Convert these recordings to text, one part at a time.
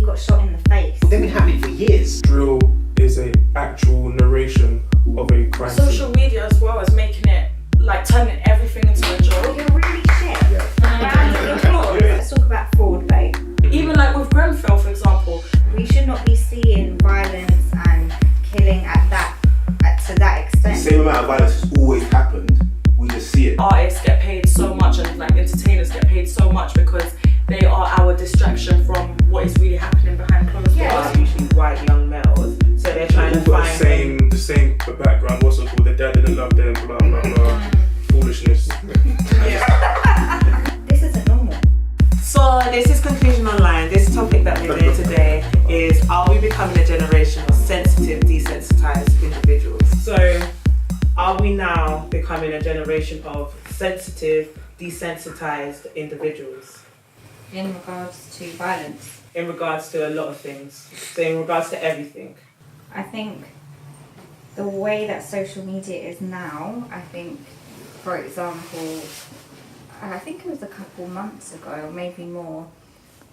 he got shot in the face. They've been happening for years. Drill is a actual narration of a crime scene. Social media as well is making it, like, turning everything into a joke. You're really shit. Round of applause. Let's talk about fraud, babe. Even like with Grenfell, for example. We should not be seeing violence and killing to that extent. The same amount of violence has always happened. We just see it. Artists get paid so much and like entertainers get paid so much because they are our distraction from what is really happening behind closed doors. Are usually white young males, so they're trying to All got find the same background, what's it called, the dad didn't love them, blah blah blah, foolishness. This isn't normal. So this is Conclusion Online. This topic that we're doing today is, are we becoming a generation of sensitive, desensitized individuals? So are we now becoming a generation of sensitive, desensitized individuals? In regards to violence, In regards to a lot of things. So in regards to everything. I think the way that social media is now, I think, for example, I think it was a couple months ago, or maybe more.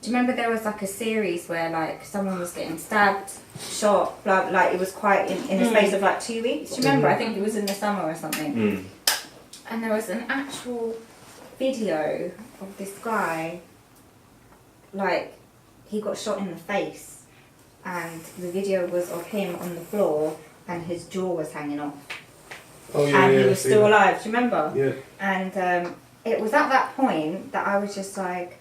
Do you remember there was like a series where like someone was getting stabbed, shot, blah, like it was quite in a space of like 2 weeks. Do you remember? I think it was in the summer or something. And there was an actual video of this guy, like he got shot in the face, and the video was of him on the floor and his jaw was hanging off. Oh yeah, And yeah, he was still alive, do you remember? Yeah. And it was at that point that I was just like,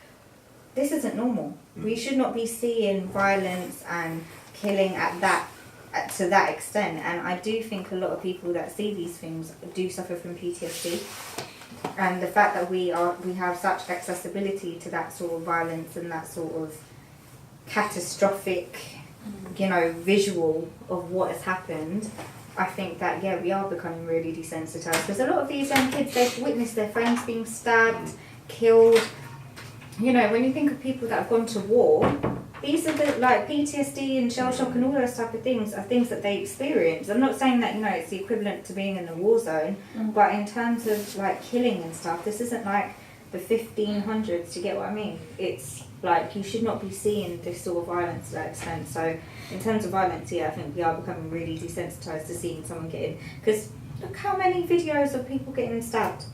this isn't normal. We should not be seeing violence and killing to that extent. And I do think a lot of people that see these things do suffer from PTSD. And the fact that we have such accessibility to that sort of violence and that sort of catastrophic, visual of what has happened, I think that, we are becoming really desensitized. Because a lot of these young kids, they've witnessed their friends being stabbed, killed. When you think of people that have gone to war, these are the, like, PTSD and shell shock and all those type of things are things that they experience. I'm not saying that, it's the equivalent to being in a war zone, but in terms of, like, killing and stuff, this isn't like the 1500s, do you get what I mean? It's like, you should not be seeing this sort of violence to that extent. So in terms of violence, I think we are becoming really desensitized to seeing someone getting, because look how many videos of people getting stabbed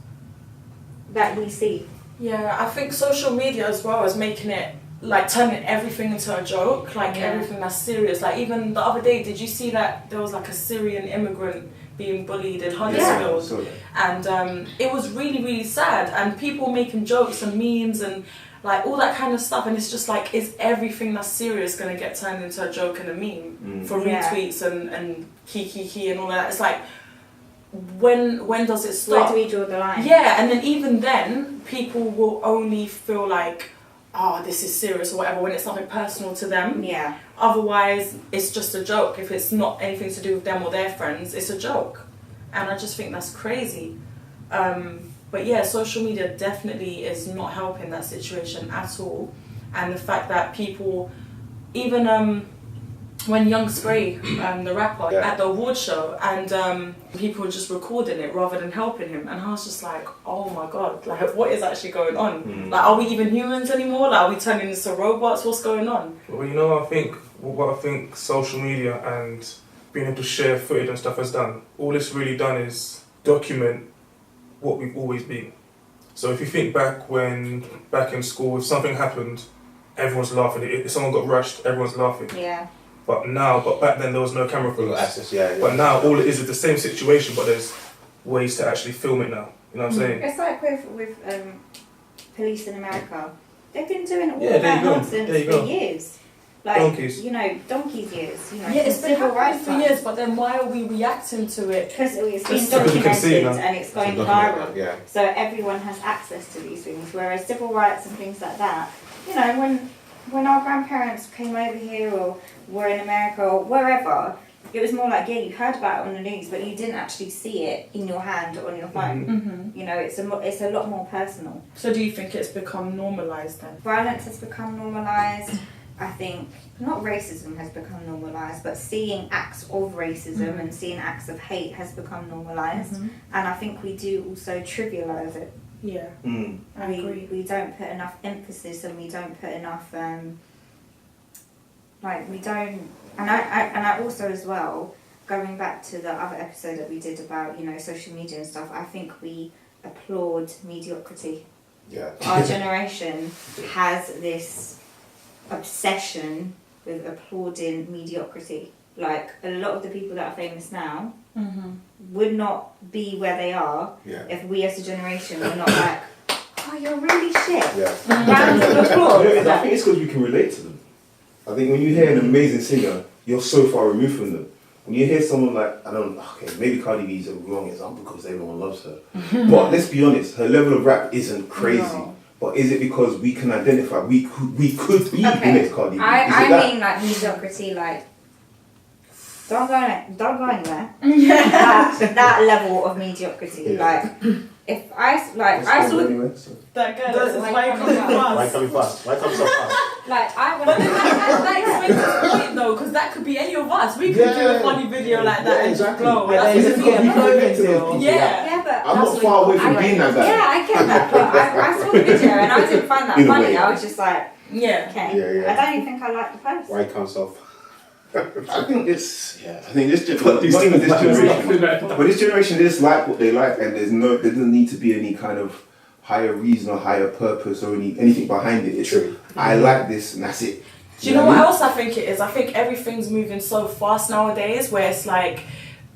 that we see. Yeah, I think social media as well is making it, like, turning everything into a joke, like everything that's serious. Like, even the other day, did you see that there was like a Syrian immigrant being bullied in Huddersfield? And it was really, really sad, and people making jokes and memes and like all that kind of stuff, and it's just like, is everything that's serious going to get turned into a joke and a meme for retweets and key and all that? It's like, when does it stop? Where do we draw the line? Yeah, and then even then, people will only feel like, oh, this is serious or whatever, when it's something personal to them. Yeah. Otherwise, it's just a joke. If it's not anything to do with them or their friends, it's a joke. And I just think that's crazy. But yeah, social media definitely is not helping that situation at all. And the fact that people, even when Young Spray, the rapper, at the award show, and people were just recording it rather than helping him, and I was just like, oh my god, like, what is actually going on? Like, are we even humans anymore? Like, are we turning into robots? What's going on? Well, what I think social media and being able to share footage and stuff has done, all it's really done is document what we've always been. So if you think back in school, if something happened, everyone's laughing. If someone got rushed, everyone's laughing. Yeah. But back then there was no camera for access, But now all it is the same situation, but there's ways to actually film it now. You know what I'm saying? It's like with police in America. They've been doing all Yeah, that nonsense for years. Like, donkeys years. Yeah, it's been happening for years, but then why are we reacting to it? Because it's been Just so people can see it documented now. and it's going viral. Yeah. So everyone has access to these things. Whereas civil rights and things like that, when our grandparents came over here or were in America or wherever, it was more like, you heard about it on the news, but you didn't actually see it in your hand or on your phone. It's a lot more personal. So do you think it's become normalised then? Violence has become normalised. I think not racism has become normalised, but seeing acts of racism and seeing acts of hate has become normalised. And I think we do also trivialise it. Yeah, I agree. We don't put enough emphasis and we don't put enough Like we don't, and I also as well, going back to the other episode that we did about, you know, social media and stuff, I think we applaud mediocrity. Yeah. Our generation has this obsession with applauding mediocrity. Like a lot of the people that are famous now would not be where they are Yeah. if we as a generation were not like, oh, you're really shit. Yeah. Round of applause. I think it's because we can relate to them. I think when you hear an amazing singer, you're so far removed from them. When you hear someone like, maybe Cardi B is a wrong example because everyone loves her. But let's be honest, her level of rap isn't crazy. No. But is it because we can identify, we could be the next Cardi B? I mean like mediocrity, like, don't go anywhere. that level of mediocrity, like, if I saw That guy that's Why coming Why fast. coming fast? Why come so fast? like I would But then that explains the point though, because that could be any of us. We could do a funny video like that and just blow. But That's then the you thing. get clothing deal. Yeah. yeah, but I'm not far away from being that guy. yeah, I get that, but I saw the video and I didn't find that In a funny. way. I was just like, Yeah. okay, Yeah. I don't even think I like the post. Why come so fast? I think this generation, but this generation, they just like what they like, and there doesn't need to be any kind of higher reason or higher purpose or anything behind it. It's True. I like this, and that's it. Do you know what else I think it is? I think everything's moving so fast nowadays where it's like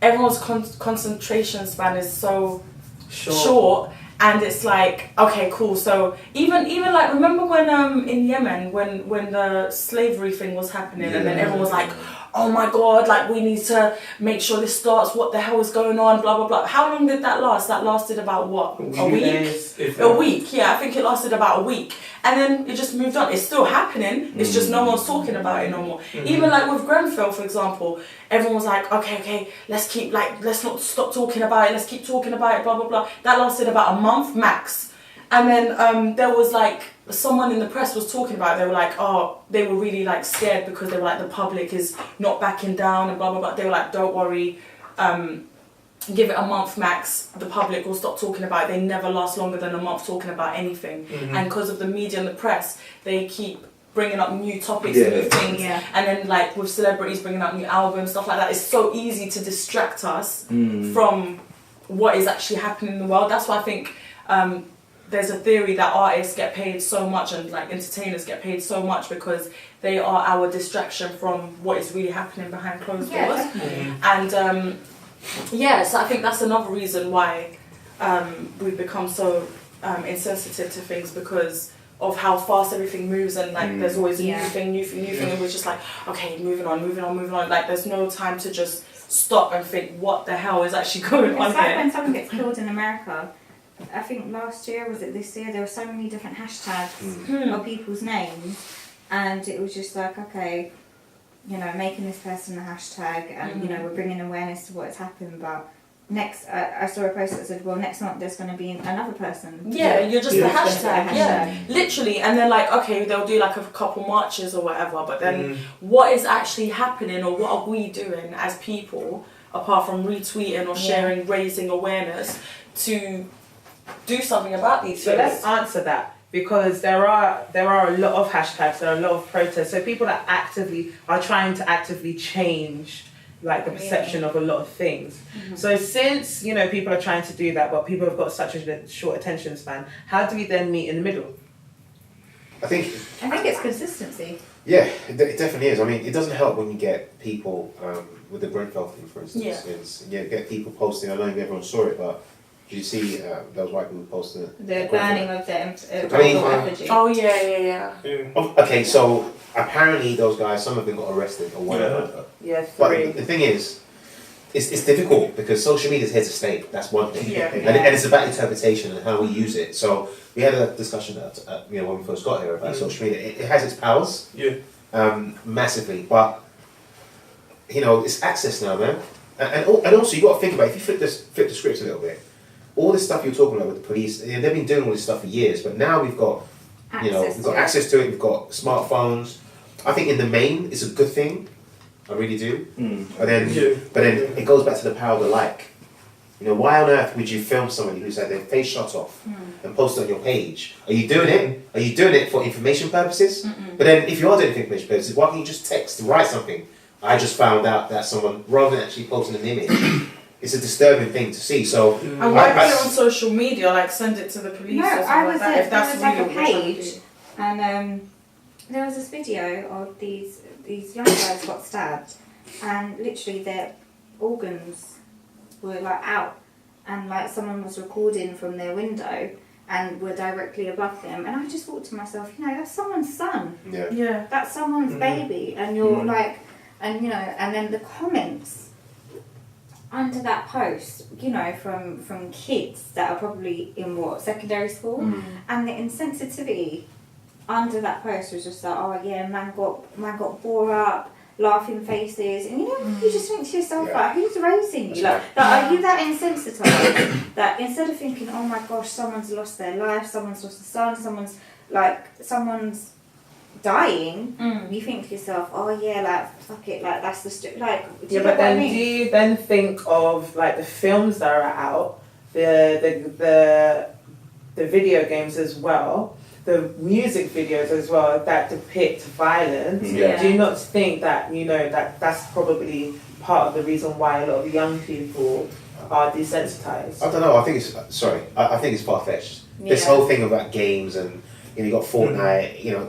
everyone's concentration span is so short. And it's like, okay, cool. So even like, remember when in Yemen when the slavery thing was happening, and then everyone was like, oh my god, like we need to make sure this stops. What the hell is going on? Blah blah blah. How long did that last? That lasted about what? A week. A week. Yeah, I think it lasted about a week, and then it just moved on. It's still happening. It's just no one's talking about it no more. Even like with Grenfell, for example, everyone was like, okay, let's not stop talking about it. Let's keep talking about it. Blah blah blah. That lasted about a month max, and then there was like someone in the press was talking about it. They were like, oh, they were really like scared because they were like, the public is not backing down and blah blah blah. They were like, don't worry. Give it a month max, the public will stop talking about it. They never last longer than a month talking about anything. And because of the media and the press, they keep bringing up new topics, new things. Yeah. And then like with celebrities bringing out new albums, stuff like that, it's so easy to distract us from what is actually happening in the world. That's why I think there's a theory that artists get paid so much and like entertainers get paid so much because they are our distraction from what is really happening behind closed doors. And so I think that's another reason why we've become so insensitive to things, because of how fast everything moves, and like there's always a new thing, and we're just like, okay, moving on. Like there's no time to just stop and think what the hell is actually going on It's like here. when someone gets killed in America. I think last year, was it this year, there were so many different hashtags of people's names, and it was just like, okay, you know, making this person a hashtag, and you know, we're bringing awareness to what's happened, but next, I saw a post that said, well, next month there's going to be another person. Yeah, you're just the Who's gonna hashtag. put a Yeah, literally. And then like, okay, they'll do like a couple marches or whatever, but then what is actually happening, or what are we doing as people, apart from retweeting or sharing, raising awareness to do something about these So things? let's answer that, because there are a lot of hashtags, there are a lot of protests. So people that are trying to actively change like the perception of a lot of things. So since, you know, people are trying to do that, but people have got such a short attention span, how do we then meet in the middle? I think it's consistency. Yeah, it definitely is. I mean, it doesn't help when you get people with the Grenfell thing, for instance. Get people posting. I know everyone saw it, but did you see those white people posting The burning of the effigy. Oh yeah. Okay, so apparently those guys, some of them got arrested or whatever. Yeah, But three. the thing is, it's difficult because social media is here to stay. That's one thing. Yeah. And it's about interpretation and how we use it. So we had a discussion when we first got here about social media. It has its powers, massively, but you know, it's access now, man. And also you got to think about, if you flip the script a little bit, all this stuff you're talking about with the police, they've been doing all this stuff for years, but now we've got access to it. We've got smartphones. I think in the main it's a good thing. I really do. But then it goes back to the power of the like. You know, why on earth would you film somebody who's had their face shot off and post it on your page? Are you doing it? Are you doing it for information purposes? But then, if you are doing it for information purposes, why can't you just text, write something? I just found out that someone, rather than actually posting an image, it's a disturbing thing to see. So, and why put it on social media? Like send it to the police or something like that. If that's there was really like a what you're page, and there was this video of these young guys got stabbed, and literally their organs were like out, and like someone was recording from their window and were directly above them, and I just thought to myself, you know, that's someone's son. Yeah. That's someone's baby, and you're like, and you know, and then the comments under that post, you know, from kids that are probably in secondary school, and the insensitivity under that post was just like, oh yeah, man got bore up, laughing faces, and you know, you just think to yourself, like, who's raising you? Like, are you that insensitized that instead of thinking, oh my gosh, someone's lost their life, someone's lost a son, someone's dying, you think to yourself, oh yeah, like fuck it, like that's the like. Do you know but what I then mean? do you then think of like the films that are out, the video games as well, the music videos as well that depict violence? Yeah. Do you not think that, you know, that's probably part of the reason why a lot of young people are desensitized? I don't know. I think it's far fetched. This whole thing about games and, you know, you got Fortnite. You know,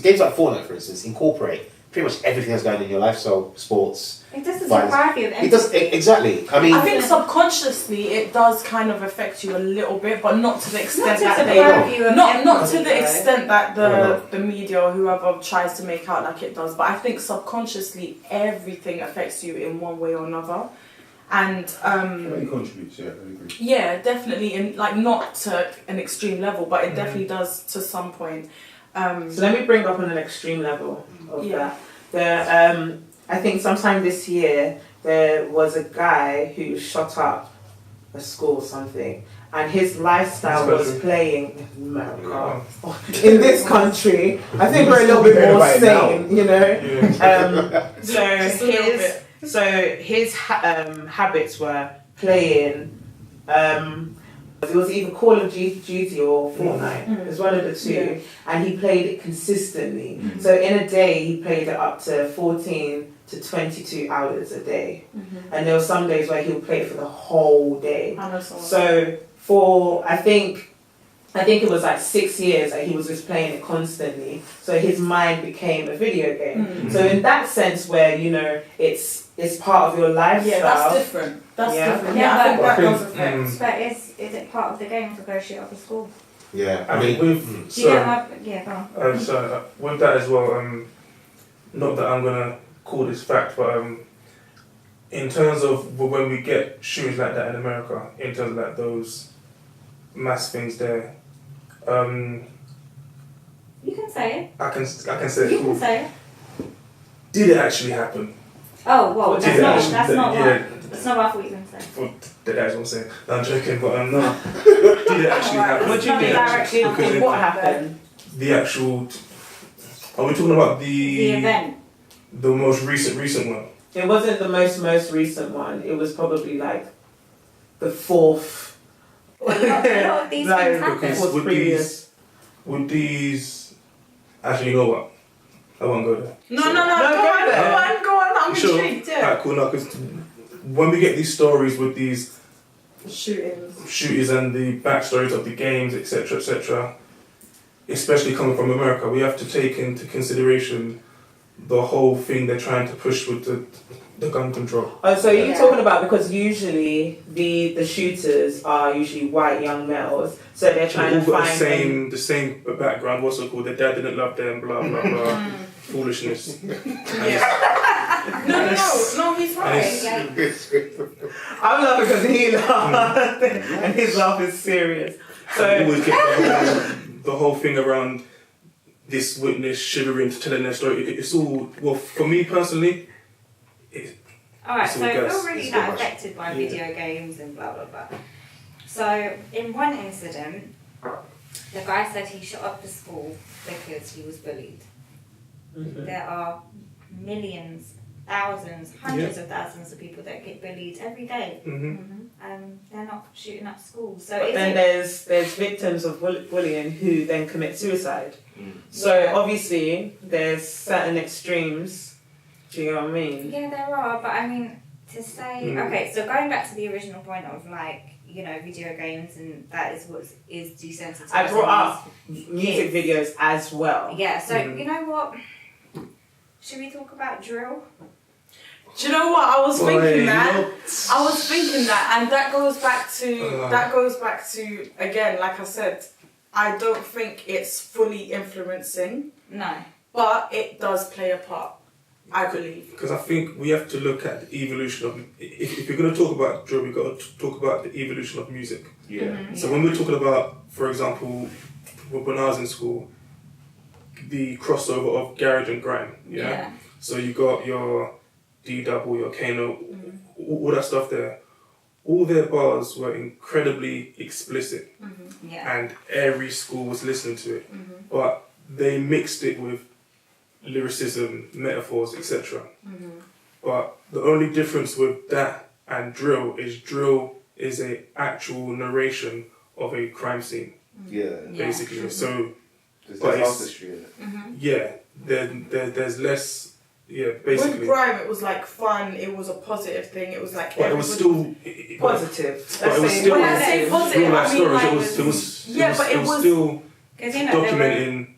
games like Fortnite, for instance, incorporate pretty much everything that's going on in your life. So sports. It doesn't violence. deprive you of anything. It does exactly. I mean, I think subconsciously it does kind of affect you a little bit, but not to the extent that not to the extent that the media or whoever tries to make out like it does. But I think subconsciously everything affects you in one way or another, and it contributes. Yeah, I agree. yeah, definitely, in like not to an extreme level, but it definitely does to some point. So let me bring up on an extreme level of that. I think sometime this year there was a guy who shot up a school or something, and his lifestyle was playing in America. In this country, I think we're a little bit more sane, you know. So his habits were playing. It was either Call of Duty or Fortnite. It was one of the two, and he played it consistently. So in a day, he played it up to 14 to 22 hours a day, and there were some days where he would play it for the whole day. So for I think it was like 6 years that he was just playing it constantly. So his mind became a video game. So in that sense, where you know it's part of your lifestyle. Yeah, that's different. That's different. Yeah, I think but that does affect. But is it part of the game to go shoot up a school? yeah. I mean, Do you get my go on. so with that as well, not that I'm gonna call this fact, but in terms of when we get shootings like that in America, in terms of like those mass things there, You can say it. I can say You can say it. did it actually happen? Oh well, Did that's it not actually- that's not yeah, what that's not what I thought you were going to say. Well, that's what I'm saying. No, I'm joking, but no. Did it actually happen? What do you mean? Directly Because What happened? the actual. Are we talking about The event. the most recent one? It wasn't the most recent one. It was probably like the fourth. Well, a lot of these Like, things happen. Because was previous. with these, actually, you know what? I won't go there. No, go go on. I'm Sure. intrigued. Alright, cool. No, because when we get these stories with these Shootings. shooters and the backstories of the games, etc., especially coming from America, we have to take into consideration the whole thing they're trying to push with the gun control. Oh, so you're Yeah. talking about because usually the shooters are usually white young males, so they're trying They've to all got find the same background. What's it called? Their dad didn't love them. Blah blah blah. Foolishness. No, he's right. I'm laughing because he laughed, and his laugh is serious. So So always get the whole thing around this witness shivering, telling their story. It's all, well, for me personally, Alright, It's so all if you're gas. really It's that all much. affected by video games and blah blah blah. So in one incident, the guy said he shot up the school because he was bullied. There are millions, thousands, hundreds of thousands of people that get bullied every day. they're not shooting up schools. So But then there's victims of bullying who then commit suicide. So obviously there's certain extremes. Do you know what I mean? Yeah, there are, but I mean, to say okay, so going back to the original point of like, you know, video games, and that is what is desensitized. I brought up music videos as well. Yeah, so you know what? Should we talk about drill? Do you know what I was thinking that? I was thinking that, and that goes back to again, like I said, I don't think it's fully influencing. No. But it does play a part, I believe. Because I think we have to look at the evolution of. If you're going to talk about drill, we've got to talk about the evolution of music. Yeah. So when we're talking about, for example, when I was in school, the crossover of garage and grime. Yeah. So you got your D-double, your Kano, all that stuff there. All their bars were incredibly explicit, and every school was listening to it. But they mixed it with lyricism, metaphors, etc. But the only difference with that and drill is a actual narration of a crime scene. Basically. So, there's artistry in it. Yeah, there's less. Yeah, basically. With grime, it was like fun. It was a positive thing. It was like. But it was still positive. But it was still. When I say positive, real life I mean stories. like It was still you know, documenting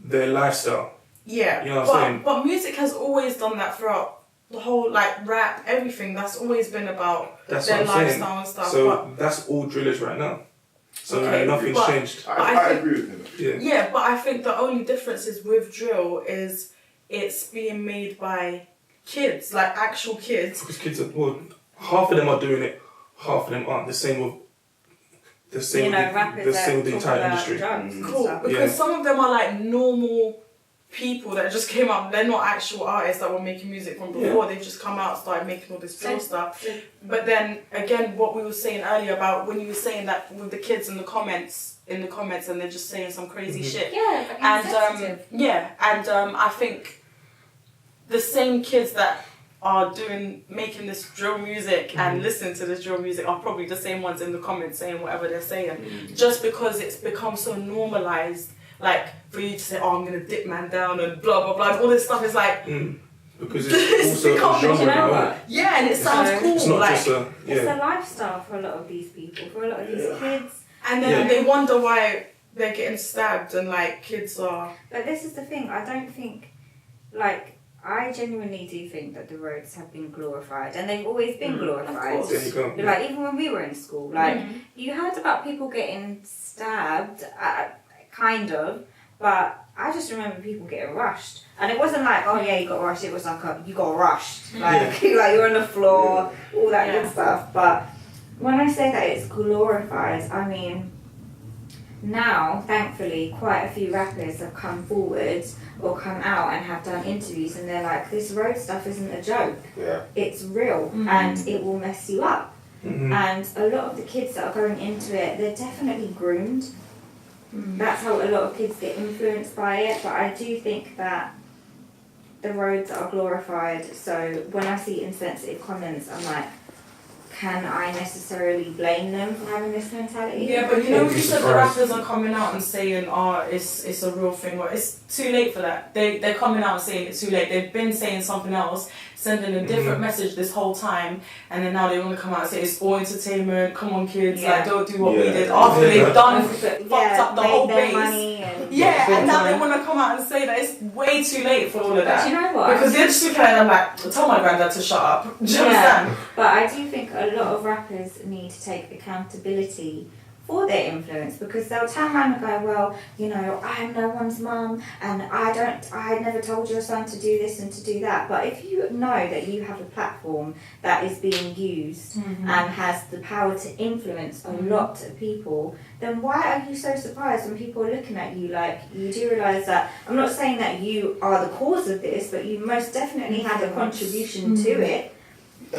their lifestyle. Yeah, you know what I'm saying? But music has always done that throughout the whole, like rap, everything. That's always been about their lifestyle and stuff. So that's all drill is right now. So nothing's changed. I agree with him. Yeah, but I think the only difference is with drill is it's being made by kids, like actual kids. Because kids are, half of them are doing it, half of them aren't. The same with the entire industry. Cool, because some of them are like normal people that just came out. They're not actual artists that were making music from before. They've just come out, started making all this drill stuff. But then again, what we were saying earlier about when you were saying that with the kids in the comments, and they're just saying some crazy shit. Yeah, and I think the same kids that are making this drill music and listening to this drill music are probably the same ones in the comments saying whatever they're saying, just because it's become so normalized. Like for you to say, "Oh, I'm gonna dip man down" and blah blah blah, all this stuff is like because it's also a genre now. Yeah, and it sounds cool. It's not like just a it's a lifestyle for a lot of these people, for a lot of these kids. And then they wonder why they're getting stabbed and like kids are. But this is the thing. I don't think, like, I genuinely do think that the roads have been glorified, and they've always been glorified. There you go. Like even when we were in school, like you heard about people getting stabbed, kind of, but I just remember people getting rushed, and it wasn't like, oh yeah, you got rushed. It was like you got rushed, like like you're on the floor, all that good stuff. But when I say that it's glorified, I mean, now, thankfully, quite a few rappers have come forward or come out and have done interviews, and they're like, this road stuff isn't a joke. Yeah. It's real, and it will mess you up. And a lot of the kids that are going into it, they're definitely groomed. That's how a lot of kids get influenced by it, but I do think that the roads are glorified. So when I see insensitive comments, I'm like, can I necessarily blame them for having this mentality? Yeah, but you know, you said the rappers are coming out and saying, "Oh, it's a real thing." Well, it's too late for that. They're coming out and saying it's too late. They've been saying something else, sending a different message this whole time, and then now they want to come out and say it's all entertainment. Come on, kids, like don't do what we did after they've done fucked up the whole base. And now they want to come out and say that it's way too late for all of that. But you know what? Because they're just looking at them like, tell my granddad to shut up. Do you understand? But I do think a lot of rappers need to take accountability for their influence, because they'll turn around and go, well, you know, I'm no one's mum, and I never told your son to do this and to do that. But if you know that you have a platform that is being used and has the power to influence a lot of people, then why are you so surprised when people are looking at you? Like, you do realise that, I'm not saying that you are the cause of this, but you most definitely had a contribution to it.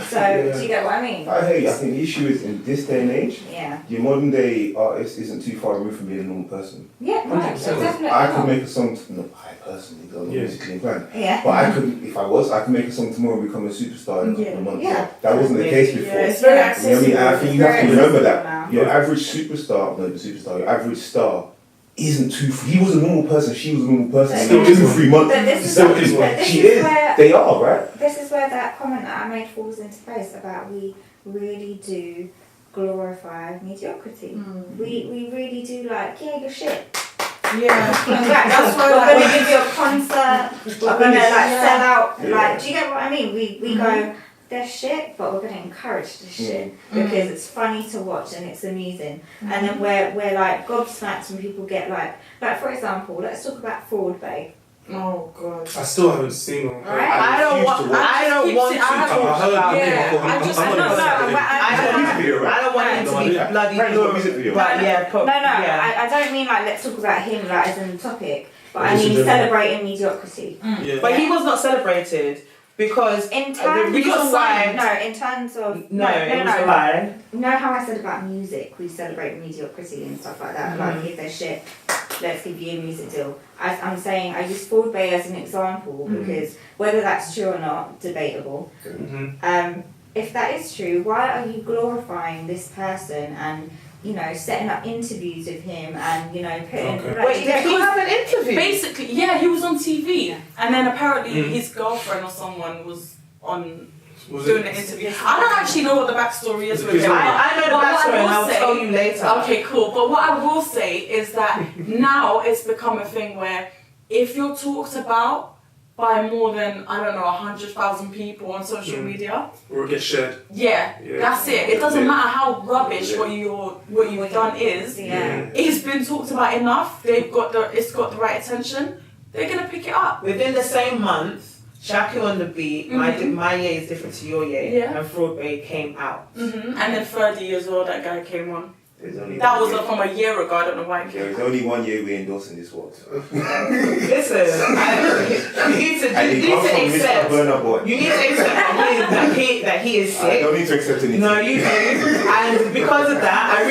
So do you get what I mean? I hear you. I think the issue is in this day and age, Yeah. your modern day artist isn't too far removed from being a normal person. Yeah, no, 100%. definitely I could not. make a song. No, I personally don't Yeah. musically inclined. Yeah. But I could, if I was, I could make a song tomorrow and become a superstar in a couple of months. Yeah. That wasn't the case before. Yeah, it's very Yeah. You know what I mean? accessible. And I think you have to Very remember accessible that now. your average superstar, no, the superstar, your average star isn't too. He was a normal person. She was a normal person. Still in 2 or 3 months. But this is, Still but is one. this She is is. where They are right. this is where that comment that I made falls into place about we really do glorify mediocrity. We really do like, yeah, you're shit. Yeah. That's why we're gonna give you a concert. We're gonna like sell out. Yeah. Like, do you get what I mean? We go, they're shit, but we're gonna encourage the shit because it's funny to watch and it's amusing. And then we're like gobsmacked when people get like for example, let's talk about Fraud Bay. Oh god. I still haven't seen one. Right. I don't want to talk about it. it. I just I don't want him to be bloody Right, it's got a music video. But yeah, No, I don't mean like let's talk about him like as in the topic, but I Just in mean general. celebrating mediocrity. Yeah. But he was not celebrated because In the terms reason why. in terms of It was a lie. You know how I said about music, we celebrate mediocrity and stuff like that. Like if they're shit, let's give you a music deal. I'm saying I use Fraud Bay as an example because whether that's true or not, debatable. If that is true, why are you glorifying this person and setting up interviews with him and putting Okay. like, Wait, did he have an interview? Basically, yeah, he was on TV, and then apparently his girlfriend or someone was on doing an interview. I don't actually know what the backstory is with him. I know the But what I backstory and will I'll say- tell you later. Okay, cool. But what I will say is that now it's become a thing where if you're talked about by more than 100,000 people on social media, Or it gets shared. yeah, that's it. It doesn't matter how rubbish Yeah. what you've done is. Yeah. It's been talked about enough. It's got the right attention. They're gonna pick it up. Within the same month, Shaku on the beat, my year is different to your year, Yeah. and Fraud Bay came out. And then 30 as well, that guy came on. There's only That one was year. from a year ago. I don't know why it came. There's only 1 year we endorsing this world. Listen, you need to And it comes from Mr. accept. Burner Boy. You need to accept that he is I sick. don't need to accept anything. No, you do. And because of that, I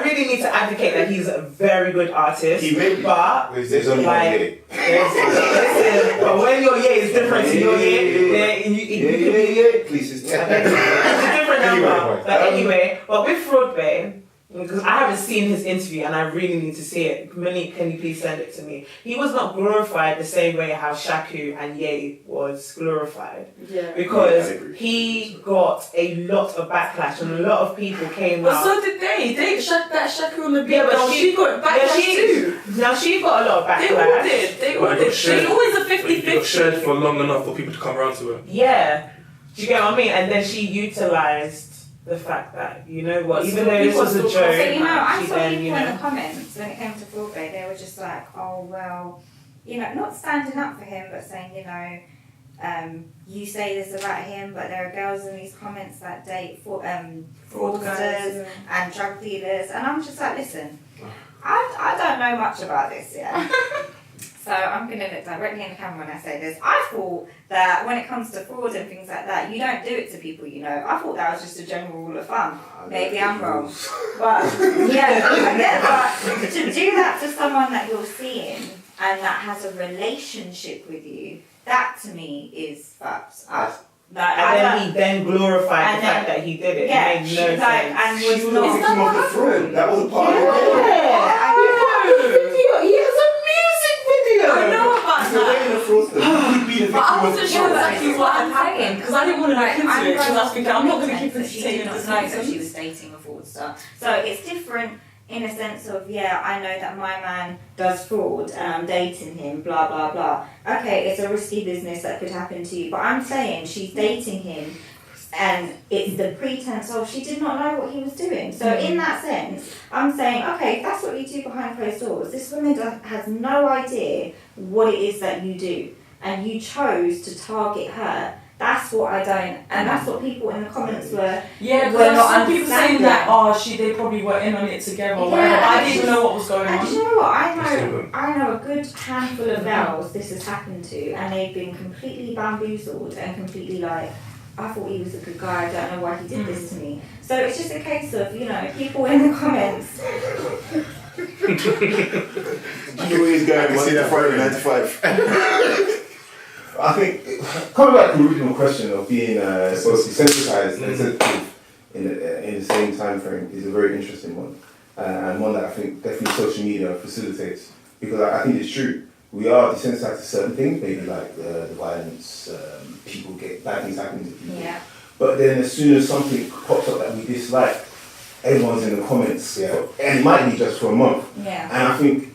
really need to advocate that he's a very good artist. He may be. But There's only one like, year. listen, but when your year is different to your year, then Yeah. Please, it's Okay, it's a different number. Anyway, But anyway, but with Fraud Bay, because I haven't seen his interview and I really need to see it. Minnie, can you please send it to me? He was not glorified the same way how Shaku and Ye was glorified. Yeah. Because Yeah, I agree. he got a lot of backlash and a lot of people came But out. so did they. That Shaku on the beat. Yeah, but girl, she- she got backlash too. Now she got a lot of They all backlash. did. They all Well, it did. got shared. There's always a It got 50-50. shared for long enough for people to come around to it. Yeah. Do you get what I mean? And then she utilised the fact that, you know what, But even still though this people was a still- joke, So I she saw then, people you in know. the comments when it came to Fraud Bay, they were just like, oh well, not standing up for him, but saying, you say this about him, but there are girls in these comments that date fraudsters and drug dealers, and I'm just like, listen, I don't know much about this yet. So I'm going to look directly in the camera when I say this. I thought that when it comes to fraud and things like that, you don't do it to people, I thought that was just a general rule of thumb. Maybe I'm wrong. But, but to do that to someone that you're seeing and that has a relationship with you, that to me is fucked up. Like, And then he then glorified And the then- fact that he did it. yeah, It made no like, sense. and She was was not. a victim of the fraud. That was a part of it. He has a music video. I know about So that. they're the fraudster. He'd be the But I victim of wasn't the sure fraud. exactly what had happened because I didn't want to look into it because I was thinking I'm not going to keep that she did entertaining not this know that she nonsense. was dating a fraudster. So it's different in a sense of, I know that my man does fraud and I'm dating him, blah, blah, blah. Okay, it's a risky business that could happen to you, but I'm saying she's dating him and it's the pretense of she did not know what he was doing. So in that sense, I'm saying, okay, if that's what you do behind closed doors, this woman has no idea what it is that you do, and you chose to target her. That's what I don't, and that's what people in the comments were. Yeah, We're because not some people saying that understanding. they probably were in on it together. or Yeah, whatever. I and didn't even know what was going And do on. you know what? I know a good handful of girls this has happened to, and they've been completely bamboozled and completely like, I thought he was a good guy, I don't know why he did this to me. So it's just a case of, you know, people in the comments. Do you know where he's going? 95. I think, coming back to the original question of being both desensitized and sensitive in the same time frame is a very interesting one. And one that I think definitely social media facilitates. Because I think it's true. We are desensitized to certain things, maybe like the violence, people get bad things happening to people. Yeah. But then as soon as something pops up that we dislike, everyone's in the comments. And it might be just for a month. Yeah. And I think,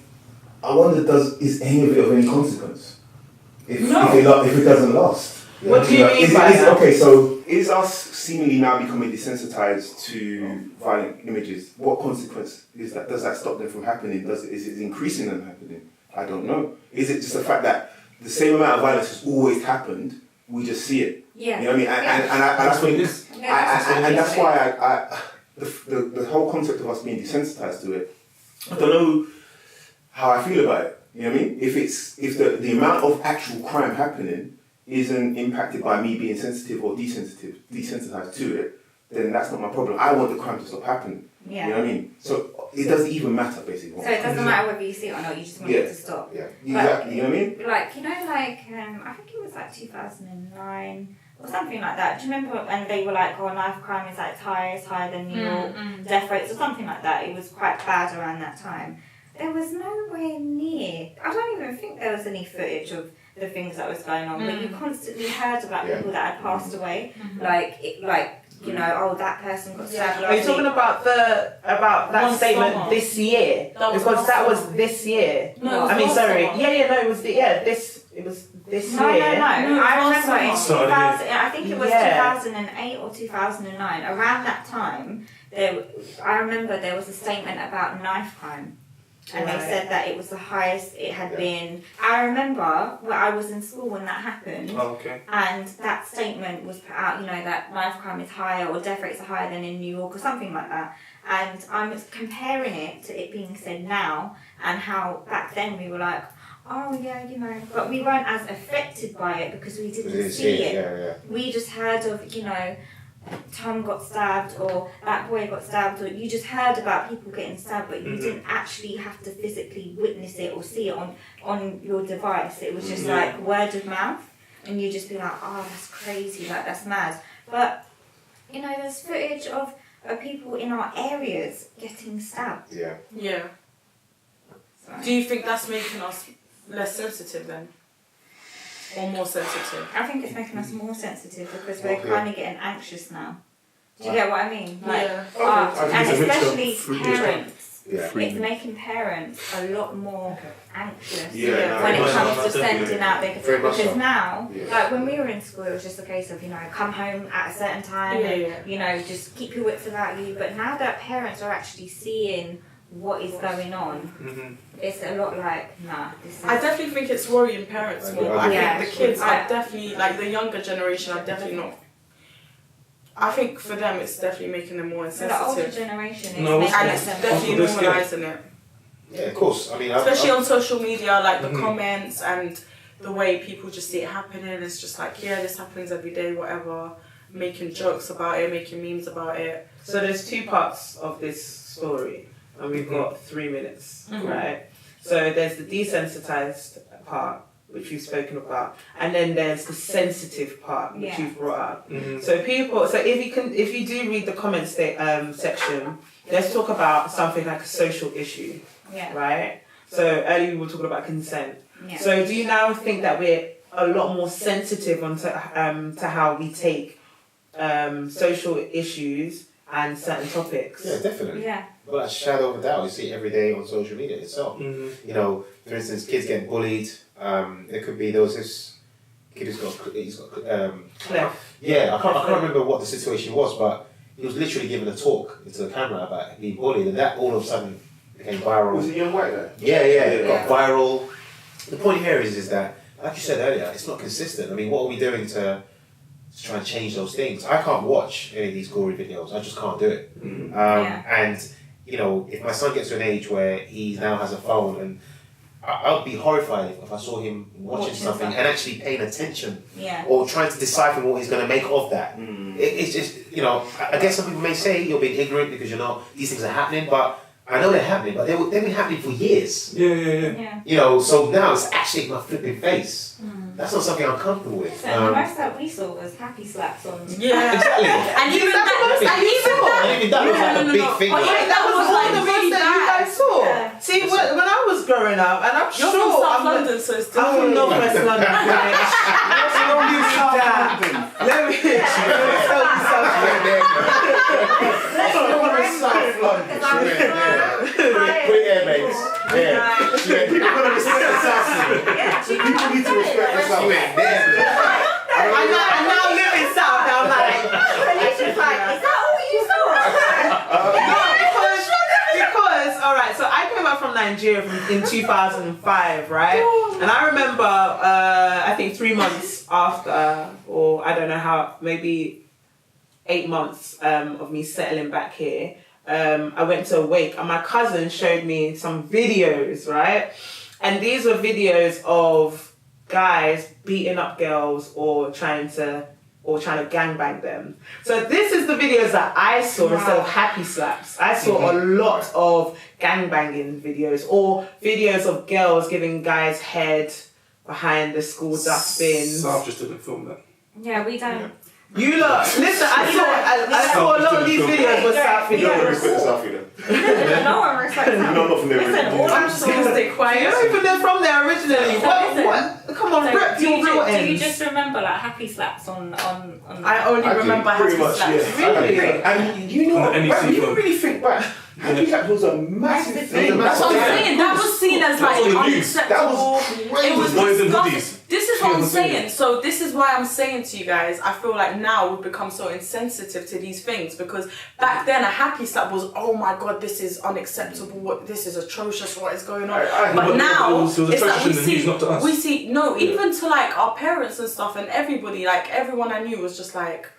I wonder, is any of it of any consequence? If it doesn't last. What do you mean by that? Okay, so is us seemingly now becoming desensitized to violent images? What consequence is that? Does that stop them from happening? Is it increasing them happening? I don't know. Is it just the fact that the same amount of violence has always happened, we just see it? Yeah. You know what I mean? And that's what it is. And that's why the whole concept of us being desensitized to it, I don't know how I feel about it. You know what I mean? If the amount of actual crime happening isn't impacted by me being sensitive or desensitized to it, then that's not my problem. I want the crime to stop happening. Yeah. You know what I mean? So it doesn't even matter, basically. So it doesn't matter whether you see it or not, you just want it to stop. Yeah, exactly. You know what I mean? Like, you know, like, I think it was like 2009 or something like that. Do you remember when they were like, oh, knife crime is like higher than New York, death rates or something like that? It was quite bad around that time. There was nowhere near, I don't even think there was any footage of the things that was going on, but you constantly heard about people that had passed away, you know, oh, that person got stabbed. Are you talking about that statement summer. This year? Because that was this year. No, I mean, sorry. Summer. No, it was this year. No, I remember in 2000, I think it was 2008 2008 or 2009. Around that time, I remember there was a statement about knife crime. And they said that it was the highest it had been. I remember when I was in school when that happened. Oh, okay. And that statement was put out, you know, that knife crime is higher or death rates are higher than in New York or something like that. And I'm comparing it to it being said now and how back then we were like, oh yeah, you know, but we weren't as affected by it because we didn't see it. We just heard of, you know, Tom got stabbed or that boy got stabbed, or you just heard about people getting stabbed, but you didn't actually have to physically witness it or see it on your device. It was just like word of mouth, and you just be like, oh, that's crazy, like that's mad. But you know, there's footage of people in our areas getting stabbed. Yeah. So. Do you think that's making us less sensitive then? Or more sensitive? I think it's making us more sensitive because we're kind of getting anxious now. Do you get what I mean? Like, and especially parents. It's making parents a lot more anxious when it comes to sending out their kids. Because now, like when we were in school, it was just a case of, you know, come home at a certain time and, you know, just keep your wits about you. But now that parents are actually seeing what is going on, it's a lot like, nah, this is... I definitely think it's worrying parents more, but I think the kids are definitely, like the younger generation are definitely not. I think for them it's definitely making them more insensitive. The older generation is and it's definitely normalising it. Yeah, of course. I mean, especially on social media, like the comments and the way people just see it happening. It's just like, yeah, this happens every day, whatever. Making jokes about it, making memes about it. So there's two parts of this story. And we've got 3 minutes, right? So there's the desensitized part, which we've spoken about, and then there's the sensitive part, which you've brought up. So if you do read the comments section, let's talk about something like a social issue, right? So earlier we were talking about consent. So do you now think that we're a lot more sensitive to how we take social issues and certain topics? Yeah, definitely. Well, a shadow of a doubt, you see it every day on social media itself. You know, for instance, kids getting bullied. There was this kid he's got Clef. Yeah, I can't remember what the situation was, but he was literally giving a talk into the camera about being bullied, and that all of a sudden became viral. Was it young white guy? Yeah, it got viral. The point here is that, like you said earlier, it's not consistent. I mean, what are we doing to try and change those things? I can't watch any of these gory videos. I just can't do it. And you know, if my son gets to an age where he now has a phone and I would be horrified if I saw him watching something and actually paying attention Yeah. or trying to decipher what he's going to make of that. It's just, you know, I guess some people may say you're being ignorant because, you know, these things are happening, but I know they're happening, but they've been happening for years. Yeah. You know, so now it's actually my flipping face. That's not something I'm comfortable with. So the most that we saw was happy slaps on. Yeah. Exactly. And even that was And even that was like a big thing. But Like, even that was like the really ones that you bad. guys saw. Yeah. See, when I was growing up, and I'm You're sure from South I'm London, so it's I'm from different. North West London. What's wrong with that? Let me tell you something. Put it there, mates. Yeah. People gonna respect the South. People need to respect the South. I now live in South. Now I'm like, Alicia's like, is that all you saw? because all right. So I came back from Nigeria in 2005, right? And I remember, I think 3 months after, or I don't know how, maybe 8 months of me settling back here. I went to a wake and my cousin showed me some videos, right? And these were videos of guys beating up girls or trying to gangbang them. So this is the videos that I saw instead of happy slaps. I saw a lot of gangbanging videos or videos of girls giving guys head behind the school dustbins. South just didn't film that. Yeah, we don't. You lot, listen, I saw a lot of these videos were South You don't videos. respect the South, you know. No one respects that. No, not from there. Listen, all originally. I'm Still stay You're quiet. not even there from there originally. So What? listen. What? Come on, So rep do your you, real do you ends. just remember like happy slaps on I only I do, remember pretty happy much, slaps. yeah. Really? And you know From what? the NEC When you film. really think back, happy slap was a massive thing. That's what I'm saying. That was seen as like That was the news. That unacceptable. was crazy. It was Boys and disgusting. goodies. This is what I'm Yeah, saying. So this is why I'm saying to you guys, I feel like now we've become so insensitive to these things because back then a happy slap was, oh my god, this is unacceptable. What this is atrocious. What is going on? I- but but now it was it's like atrocious we in the see, news, not to us. we see even to like our parents and stuff and everybody, like everyone I knew was just like.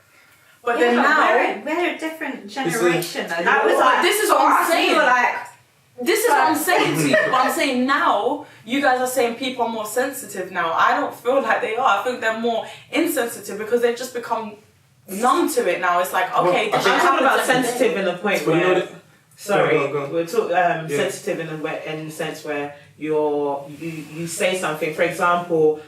But then now we're a different generation though. That That was was like this is what I'm saying. We were like, This is what I'm saying to you, but I'm saying now, you guys are saying people are more sensitive now. I don't feel like they are. I think they're more insensitive because they've just become numb to it now. It's like, okay, this shit I'm talking about happens every day. sensitive in the point But you know where. that- Sorry, Go on. we're sensitive in the sense where you say something. For example,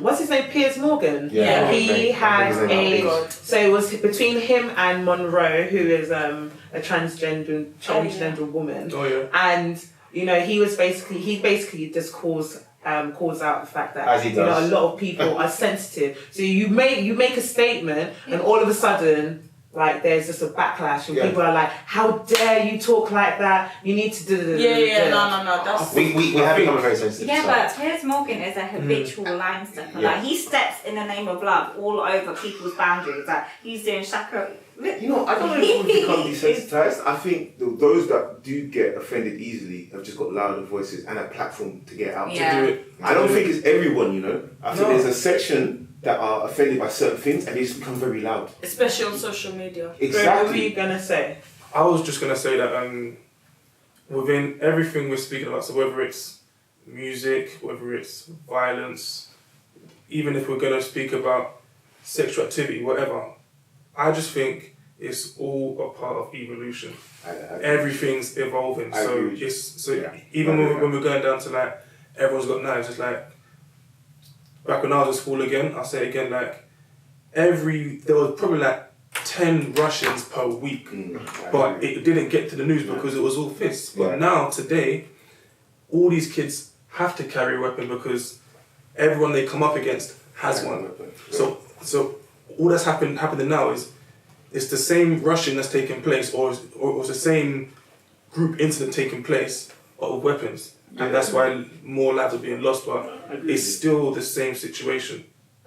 what's his name? Piers Morgan. Yeah. He had His name a. So it was between him and Monroe, who is a transgender woman, Oh yeah. and you know he basically just calls out the fact that As he you know a does. lot of people are sensitive. So you make a statement, and all of a sudden. Like there's just a backlash and Yeah. people are like, how dare you talk like that? You need to do Yeah, no. That's We have become very sensitive. yeah, so. but Piers Morgan is a habitual line stepper. Yeah. Like he steps in the name of love all over people's boundaries. Like he's doing Shaka. You know, I don't know if we've become desensitized. I think those that do get offended easily have just got louder voices and a platform to get out. Yeah. Do it. I don't think it's everyone, you know. I think No. there's a section that are offended by certain things and they just become very loud. especially on social media. What were Exactly. you gonna say? I was just gonna say that within everything we're speaking about, so whether it's music, whether it's violence, even if we're gonna speak about sexual activity, whatever, I just think it's all a part of evolution. Everything's evolving. I So agree with you. Yeah. Even I agree with when we're going down to like everyone's got knives, it's like back when I was at school again, I'll say it again, like there was probably like 10 Russians per week. But it didn't get to the news because it was all fists. But Yeah. now, today, all these kids have to carry a weapon because everyone they come up against has one. So all that's happening now is it's the same rushing that's taking place or it's the same group incident taking place but with weapons. And that's why more lives are being lost, but it's still the same situation,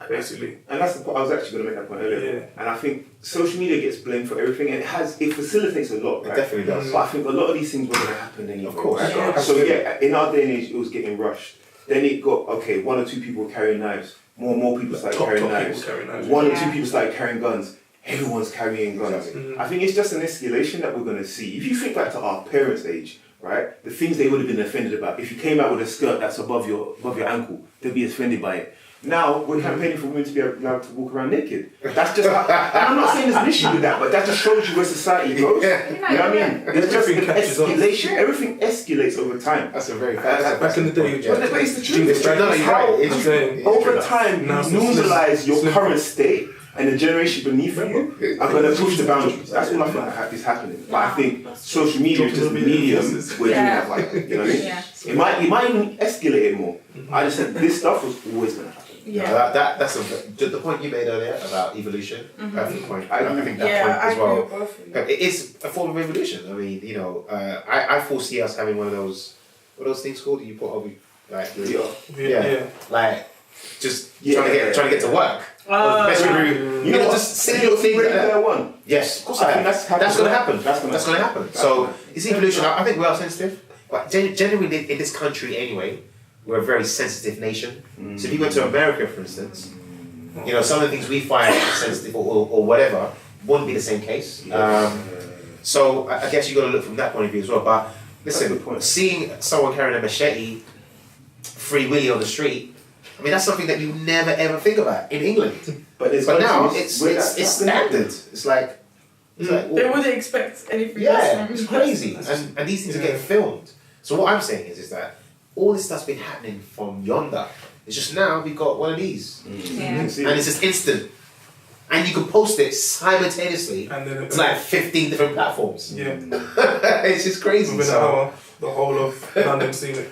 basically. And that's the point. I was actually going to make that point earlier. Yeah. And I think social media gets blamed for everything, and it facilitates a lot. It Right? definitely does. But I think a lot of these things were going to happen anyway. Of course. Right? Yeah. So yeah, in our day and age, it was getting rushed. Then it got one or two people carrying knives. More people started Top carrying people knives. carrying knives. One or Yeah. two people started carrying guns. Everyone's carrying guns. Exactly. I think it's just an escalation that we're going to see. If you think back to our parents' age, right? The things they would have been offended about. If you came out with a skirt that's above your ankle, they'd be offended by it. Now we're campaigning for women to be allowed to walk around naked. That's just how, and I'm not saying there's an issue with that, but that just shows you where society goes. You know what I mean? It's just an escalation. Everything escalates over time. That's a very back in the day. But it's the truth. It's right. No, you're right. It's true. Over time, you normalize your current state, and the generation beneath you are going to push the boundaries. That's what I feel like is happening. But I think social media is just a medium where you have like, you know what I mean? Yeah. It might even escalate it more. I just said this stuff was always going to happen. Yeah, that's the point you made earlier about evolution. That's the point. I think that point as well. I agree with both of you. It is a form of evolution. I mean, you know, I foresee us having one of those. What are those things called that you put over, like, like just trying to get to work. You know, just silly little things like that. One. Yes, of course I think that's going to happen. That's going to happen. So it's evolution. I think we are sensitive, but generally in this country anyway, we're a very sensitive nation. So if you go to America, for instance, you know, some of the things we find sensitive or whatever wouldn't be the same case. So I guess you got to look from that point of view as well. But listen, seeing someone carrying a machete, free willy on the street, I mean, that's something that you never ever think about in England. But now it's standard. It's like they wouldn't expect anything else. Yeah, it's crazy. And these things are getting filmed. So what I'm saying is that all this stuff's been happening from yonder. It's just now we've got one of these. And it's just instant. And you can post it simultaneously to like 15 different platforms. Yeah. It's just crazy. Within an hour, the whole of London seen it.